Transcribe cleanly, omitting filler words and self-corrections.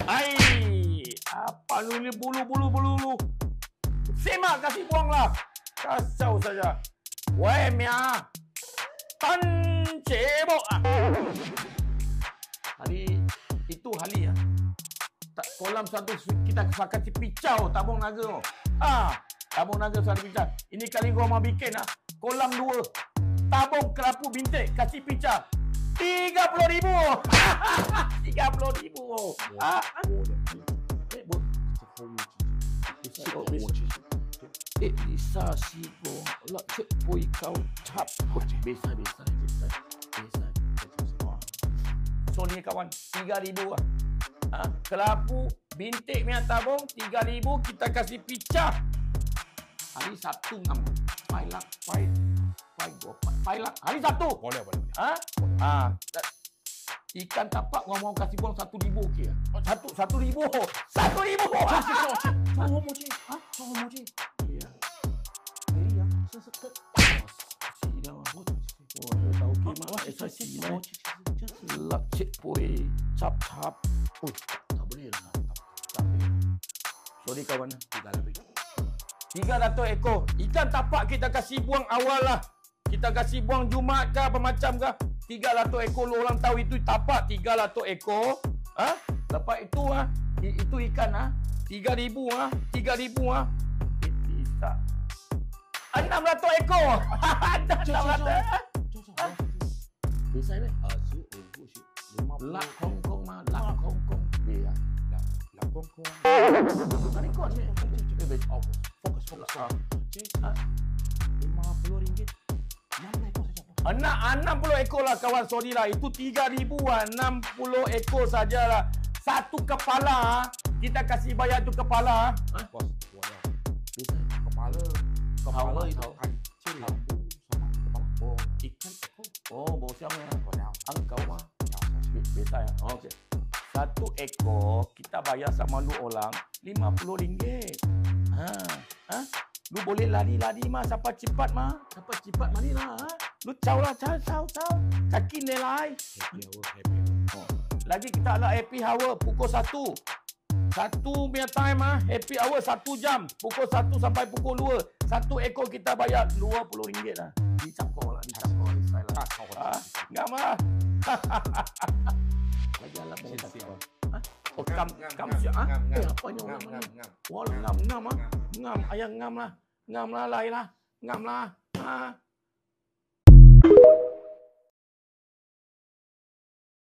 Ai, apa lu ni bulu. Semak kasih buang lah. Kacau saja. Wei Mia. Tan cebok ah. Hari itu hari ya. Tak kolam satu kita kasih picau tabung naga. Tabung naga satu picau. Ini kali gua mau bikin kolam 2. Tabung kerapu bintik kasih picau. 30,000. 30,000. Bisa sih bro. Lah cek boy kau cap. Bisa. So ni kawan 3,000 lah. Kelapu bintik punya tabung 3,000 kita kasih picah. Hari Sabtu ngam. Pailak. Hari Sabtu. Boleh. Ikan tapak gua mau kasih buang 1,000 okey. 1,000. 1,000. Mochi. Iya. Iya, sesekut. Sidang aku. Tahu ke mah SIC ni. Lak cik boy. Cap. Tak boleh lah. Tak boleh. Sorry kawan. 300 ekor. Ikan tapak kita kasih buang awal lah. Kita kasih buang Jumaat ke apa macam ke. 300 ekor lu orang tahu itu tapak 300 ekor. Lepas itu itu ikan 3,000 3,000 bisa 600 ekor. 600. Bisa ni. Lak Hongkong Lak Hongkong. Iya. Lak Hongkong. Tadi kau ni. Fokus. RM50. 60 ekor lah kawan, sorry lah. Itu 3,000 lah. 60 ekor sajalah. Satu kepala. Kita kasih bayar tu kepala. Bos, bisa. Kepala itu kecil. Sama kepala. Ikan ekor. Bau siapa ya? Angkau mah. Bisa ya? Okey. Satu ekor kita bayar sama lu orang RM50. Lu boleh lari mah siapa cepat mah. Siapa cepat mani lah. Lu caw. Kaki nilai. Happy hour. Lagi kita ada happy hour pukul 1. 1 punya time happy hour 1 jam. Pukul 1 sampai pukul 2. Satu ekor kita bayar RM20 lah. Dicap kau lah. Ngam lah. Lagi alam ngam. Apa ni orang ni? Wah, ngam. Ngam, ayang ngam lah. Ngam lah, lai lah. Ngam lah.